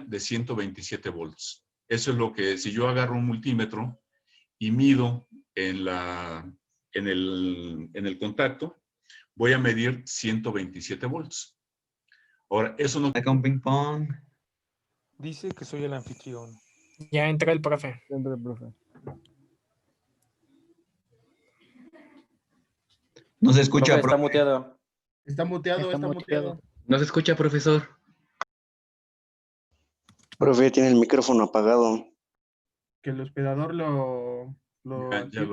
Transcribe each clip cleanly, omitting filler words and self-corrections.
de 127 volts. Eso es lo que, si yo agarro un multímetro y mido en el contacto, voy a medir 127 volts. Ahora, eso no... Acá un ping pong. Dice que soy el anfitrión. Ya entró el profe. Siempre, profe. No se escucha, Profe, está profe. muteado. Está muteado, está muteado. No se escucha, profesor. Profe, tiene el micrófono apagado. Que el hospedador Ya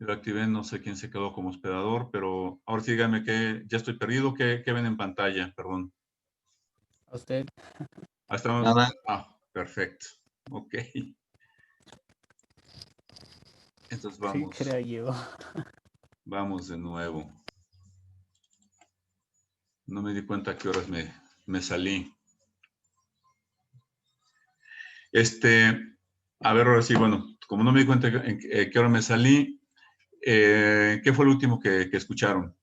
lo activé, no sé quién se quedó como hospedador, pero ahora sí díganme que ya estoy perdido. ¿Qué ven en pantalla? Perdón. A usted. Nada. Perfecto. Ok. Entonces Sí, vamos. creo yo. Vamos de nuevo. No me di cuenta a qué horas me salí. A ver, ahora sí, bueno, como no me di cuenta en qué hora me salí, ¿qué fue lo último que escucharon?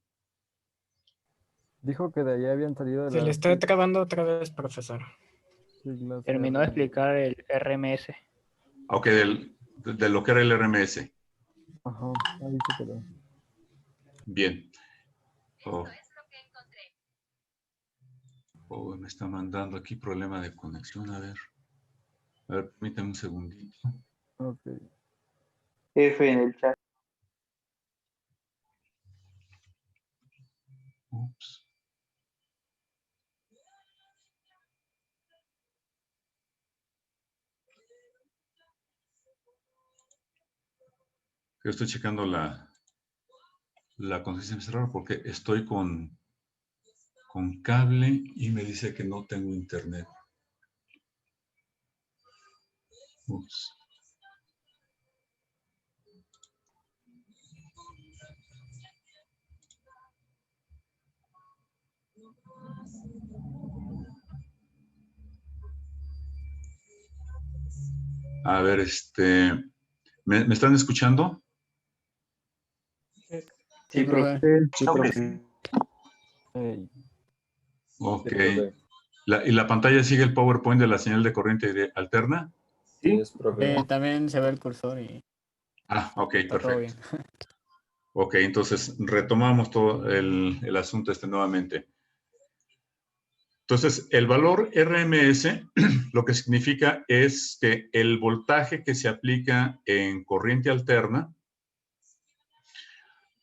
Dijo que de allá habían salido de Se le está trabando otra vez, profesor. siglas Terminó de explicar el RMS. Ok, de lo que era el RMS. Ajá, ahí se quedó. Bien. Me está mandando aquí problema de conexión, a ver, permítame un segundito. Ok. F en el chat. Ups. Yo estoy checando la conexión cerrada porque estoy con cable y me dice que no tengo internet. Ups. A ver, ¿me están escuchando? Sí, profe. Sí, profe. Ok. ¿Y la pantalla sigue el PowerPoint de la señal de corriente alterna? Sí, es profe. También se ve el cursor y Ok, está todo bien. perfecto. Ok, entonces retomamos todo el asunto nuevamente. Entonces, el valor RMS lo que significa es que el voltaje que se aplica en corriente alterna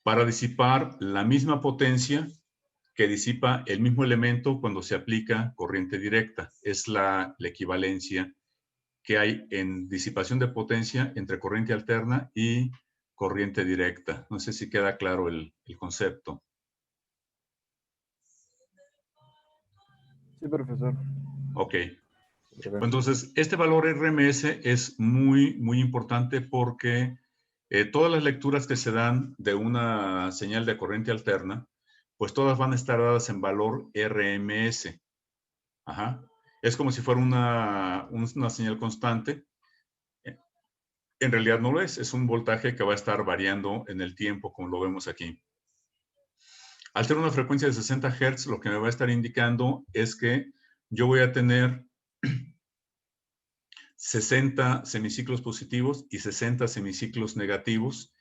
para disipar la misma potencia que disipa el mismo elemento cuando se aplica corriente directa. Es la equivalencia que hay en disipación de potencia entre corriente alterna y corriente directa. No sé si queda claro el concepto. Sí, profesor. Ok. Entonces, este valor RMS es muy, muy importante porque todas las lecturas que se dan de una señal de corriente alterna, pues todas van a estar dadas en valor RMS. Ajá. Es como si fuera una señal constante. En realidad no lo es un voltaje que va a estar variando en el tiempo, como lo vemos aquí. Al ser una frecuencia de 60 Hz, lo que me va a estar indicando es que yo voy a tener 60 semiciclos positivos y 60 semiciclos negativos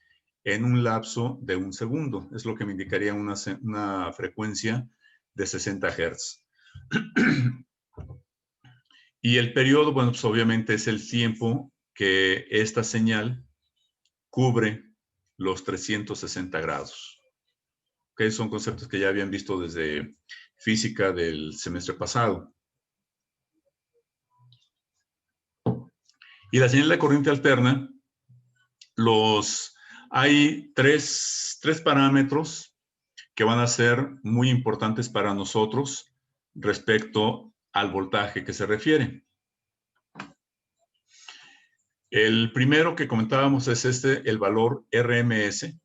en un lapso de 1 segundo. Es lo que me indicaría una frecuencia de 60 Hz. Y el periodo, bueno, pues obviamente es el tiempo que esta señal cubre los 360 grados. ¿Okay? Son conceptos que ya habían visto desde física del semestre pasado. Y la señal de corriente alterna, hay tres parámetros que van a ser muy importantes para nosotros respecto al voltaje que se refiere. El primero que comentábamos es el valor RMS,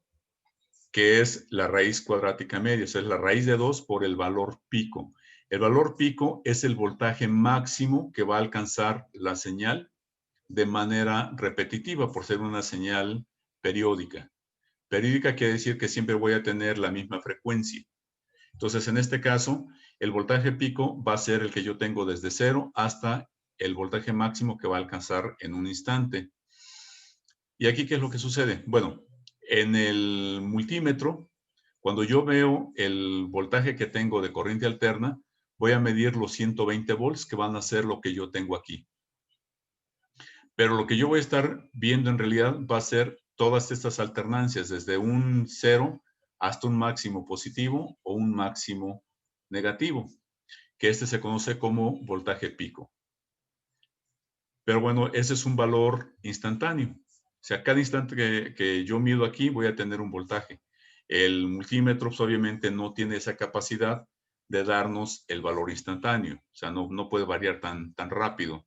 que es la raíz cuadrática media, o sea, es la raíz de 2 por el valor pico. El valor pico es el voltaje máximo que va a alcanzar la señal de manera repetitiva, por ser una señal periódica. Periódica quiere decir que siempre voy a tener la misma frecuencia. Entonces, en este caso, el voltaje pico va a ser el que yo tengo desde 0 hasta el voltaje máximo que va a alcanzar en un instante. ¿Y aquí qué es lo que sucede? Bueno, en el multímetro, cuando yo veo el voltaje que tengo de corriente alterna, voy a medir los 120 volts que van a ser lo que yo tengo aquí. Pero lo que yo voy a estar viendo en realidad va a ser todas estas alternancias, desde un 0 hasta un máximo positivo o un máximo negativo, que este se conoce como voltaje pico. Pero bueno, ese es un valor instantáneo. O sea, cada instante que yo mido aquí voy a tener un voltaje. El multímetro pues, obviamente no tiene esa capacidad de darnos el valor instantáneo. O sea, no puede variar tan rápido.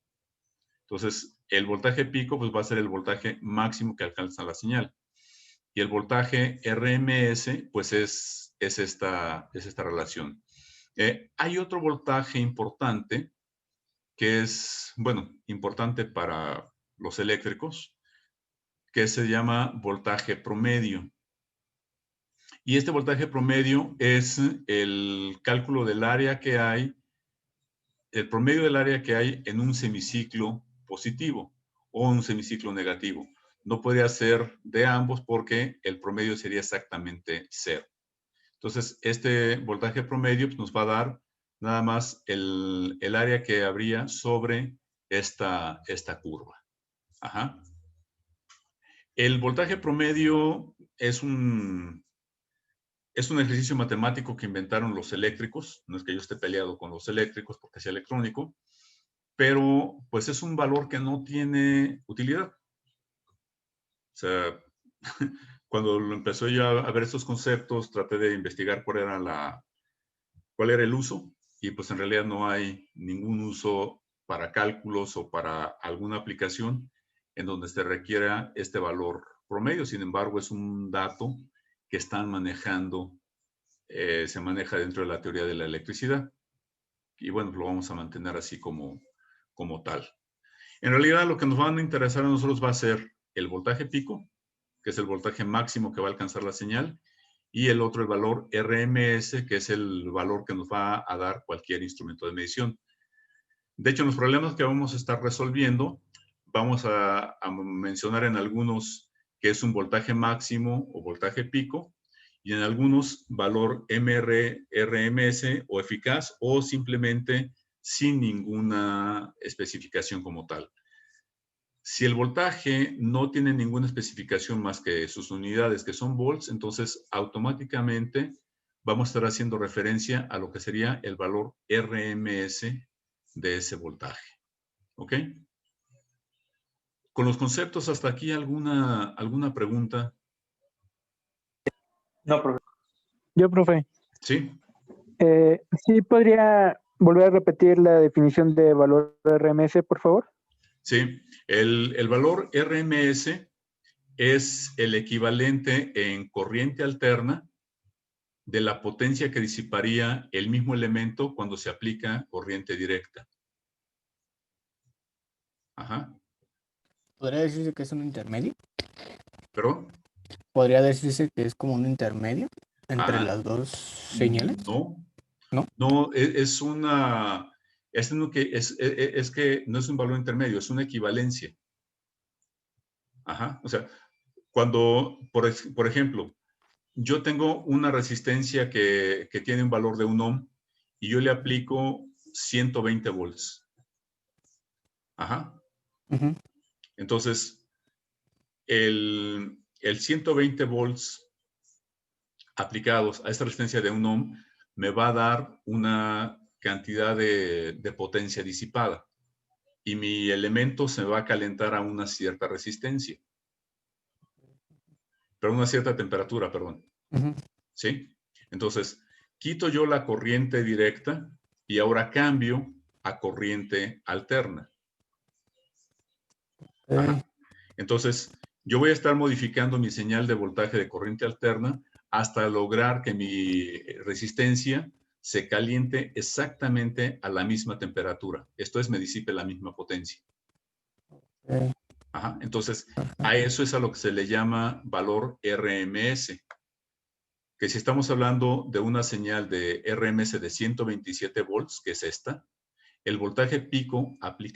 Entonces, el voltaje pico pues, va a ser el voltaje máximo que alcanza la señal. Y el voltaje RMS pues es esta relación. Hay otro voltaje importante que es, bueno, importante para los eléctricos, que se llama voltaje promedio. Y este voltaje promedio es el cálculo del área que hay, el promedio del área que hay en un semiciclo positivo o un semiciclo negativo. No podría ser de ambos porque el promedio sería exactamente 0. Entonces, este voltaje promedio pues, nos va a dar nada más el área que habría sobre esta curva. Ajá. El voltaje promedio es un ejercicio matemático que inventaron los eléctricos. No es que yo esté peleado con los eléctricos porque sea electrónico, pero pues es un valor que no tiene utilidad. O sea, cuando empezó yo a ver estos conceptos, traté de investigar cuál era el uso, y pues en realidad no hay ningún uso para cálculos o para alguna aplicación en donde se requiera este valor promedio. Sin embargo, es un dato que están manejando, se maneja dentro de la teoría de la electricidad. Y bueno, lo vamos a mantener así como tal. En realidad, lo que nos van a interesar a nosotros va a ser el voltaje pico, que es el voltaje máximo que va a alcanzar la señal, y el otro, el valor RMS, que es el valor que nos va a dar cualquier instrumento de medición. De hecho, en los problemas que vamos a estar resolviendo, vamos a mencionar en algunos que es un voltaje máximo o voltaje pico, y en algunos valor RMS o eficaz, o simplemente sin ninguna especificación como tal. Si el voltaje no tiene ninguna especificación más que sus unidades, que son volts, entonces automáticamente vamos a estar haciendo referencia a lo que sería el valor RMS de ese voltaje. ¿Ok? Con los conceptos hasta aquí, ¿alguna pregunta? No, profe. Yo, profe. Sí. ¿Sí podría volver a repetir la definición de valor RMS, por favor? Sí. El valor RMS es el equivalente en corriente alterna de la potencia que disiparía el mismo elemento cuando se aplica corriente directa. Ajá. ¿Podría decirse que es un intermedio? ¿Perdón? ¿Podría decirse que es como un intermedio entre las dos señales? No. ¿No? No, es que no es un valor intermedio, es una equivalencia. Ajá. O sea, cuando, por ejemplo, yo tengo una resistencia que tiene un valor de 1 ohm y yo le aplico 120 volts. Ajá. Uh-huh. Entonces, el 120 volts aplicados a esta resistencia de 1 ohm me va a dar una cantidad de potencia disipada y mi elemento se va a calentar a una cierta resistencia. Pero una cierta temperatura, perdón. Uh-huh. ¿Sí? Entonces, quito yo la corriente directa y ahora cambio a corriente alterna. Ajá. Entonces, yo voy a estar modificando mi señal de voltaje de corriente alterna hasta lograr que mi resistencia se caliente exactamente a la misma temperatura. Esto es, me disipe la misma potencia. Ajá. Entonces, a eso es a lo que se le llama valor RMS. que si estamos hablando de una señal de RMS de 127 volts, que es esta, el voltaje pico aplica